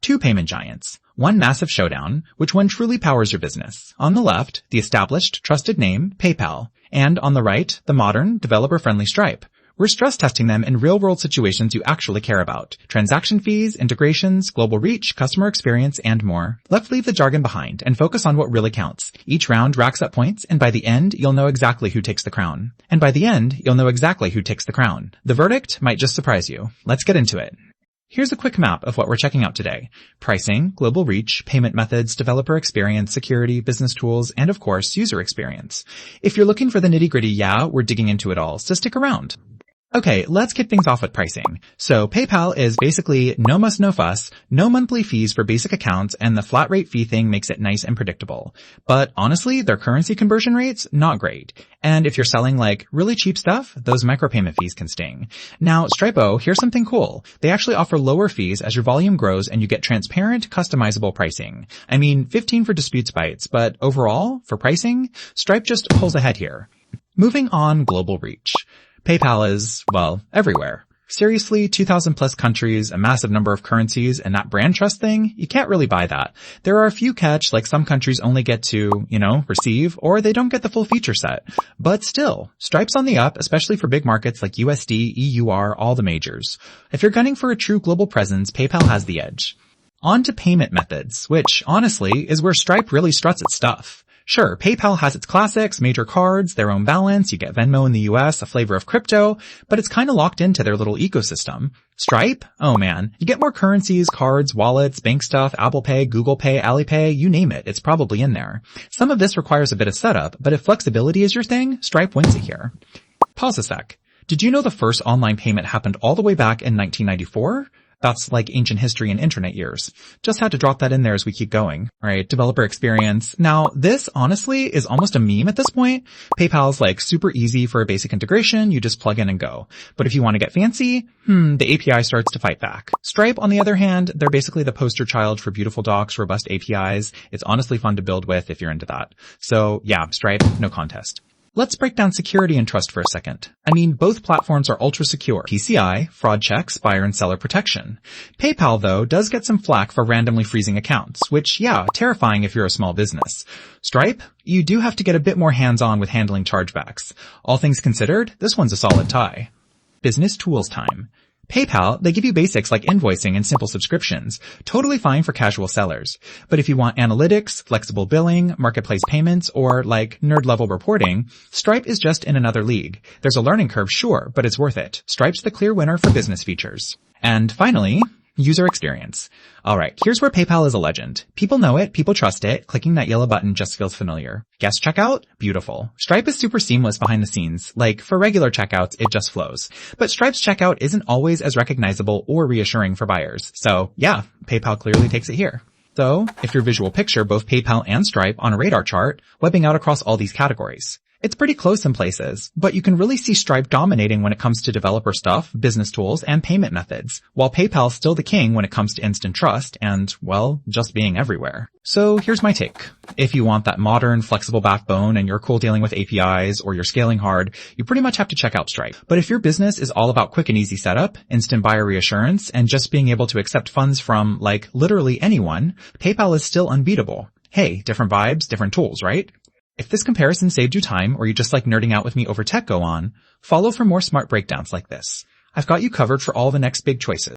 Two payment giants. One massive showdown, which one truly powers your business. On the left, the established, trusted name, PayPal. And on the right, the modern, developer-friendly Stripe. We're stress testing them in real-world situations you actually care about. Transaction fees, integrations, global reach, customer experience, and more. Let's leave the jargon behind and focus on what really counts. Each round racks up points, and by the end, you'll know exactly who takes the crown. The verdict might just surprise you. Let's get into it. Here's a quick map of what we're checking out today. Pricing, global reach, payment methods, developer experience, security, business tools, and of course, user experience. If you're looking for the nitty-gritty, we're digging into it all, so stick around. Okay, let's kick things off with pricing. So PayPal is basically no muss, no fuss, no monthly fees for basic accounts, and the flat rate fee thing makes it nice and predictable. But honestly, their currency conversion rates, not great. And if you're selling like really cheap stuff, those micropayment fees can sting. Now, Stripe, here's something cool. They actually offer lower fees as your volume grows and you get transparent, customizable pricing. I mean, 15 for disputes bites, but overall, for pricing, Stripe just pulls ahead here. Moving on, global reach. PayPal is, well, everywhere. Seriously, 2,000 plus countries, a massive number of currencies, and that brand trust thing, you can't really buy that. There are a few catch, like some countries only get to, receive, or they don't get the full feature set. But still, Stripe's on the up, especially for big markets like USD, EUR, all the majors. If you're gunning for a true global presence, PayPal has the edge. On to payment methods, which, honestly, is where Stripe really struts its stuff. Sure, PayPal has its classics, major cards, their own balance, you get Venmo in the US, a flavor of crypto, but it's kinda locked into their little ecosystem. Stripe? Oh man, you get more currencies, cards, wallets, bank stuff, Apple Pay, Google Pay, Alipay, you name it, it's probably in there. Some of this requires a bit of setup, but if flexibility is your thing, Stripe wins it here. Pause a sec. Did you know the first online payment happened all the way back in 1994? That's like ancient history and internet years. Just had to drop that in there as we keep going. Alright, developer experience. Now, this honestly is almost a meme at this point. PayPal's like super easy for a basic integration, you just plug in and go. But if you want to get fancy, the API starts to fight back. Stripe, on the other hand, they're basically the poster child for beautiful docs, robust APIs. It's honestly fun to build with if you're into that. So yeah, Stripe, no contest. Let's break down security and trust for a second. I mean, both platforms are ultra secure. PCI, fraud checks, buyer and seller protection. PayPal, though, does get some flack for randomly freezing accounts, which, terrifying if you're a small business. Stripe, you do have to get a bit more hands-on with handling chargebacks. All things considered, this one's a solid tie. Business tools time. PayPal, they give you basics like invoicing and simple subscriptions. Totally fine for casual sellers. But if you want analytics, flexible billing, marketplace payments, or like nerd-level reporting, Stripe is just in another league. There's a learning curve, sure, but it's worth it. Stripe's the clear winner for business features. And finally, user experience. Alright, here's where PayPal is a legend. People know it, people trust it, clicking that yellow button just feels familiar. Guest checkout? Beautiful. Stripe is super seamless behind the scenes. Like, for regular checkouts, it just flows. But Stripe's checkout isn't always as recognizable or reassuring for buyers. So, PayPal clearly takes it here. So, if your visual picture both PayPal and Stripe on a radar chart, webbing out across all these categories. It's pretty close in places, but you can really see Stripe dominating when it comes to developer stuff, business tools, and payment methods, while PayPal's still the king when it comes to instant trust and, well, just being everywhere. So here's my take. If you want that modern, flexible backbone and you're cool dealing with APIs or you're scaling hard, you pretty much have to check out Stripe. But if your business is all about quick and easy setup, instant buyer reassurance, and just being able to accept funds from, like, literally anyone, PayPal is still unbeatable. Hey, different vibes, different tools, right? If this comparison saved you time or you just like nerding out with me over tech, go on. Follow for more smart breakdowns like this. I've got you covered for all the next big choices.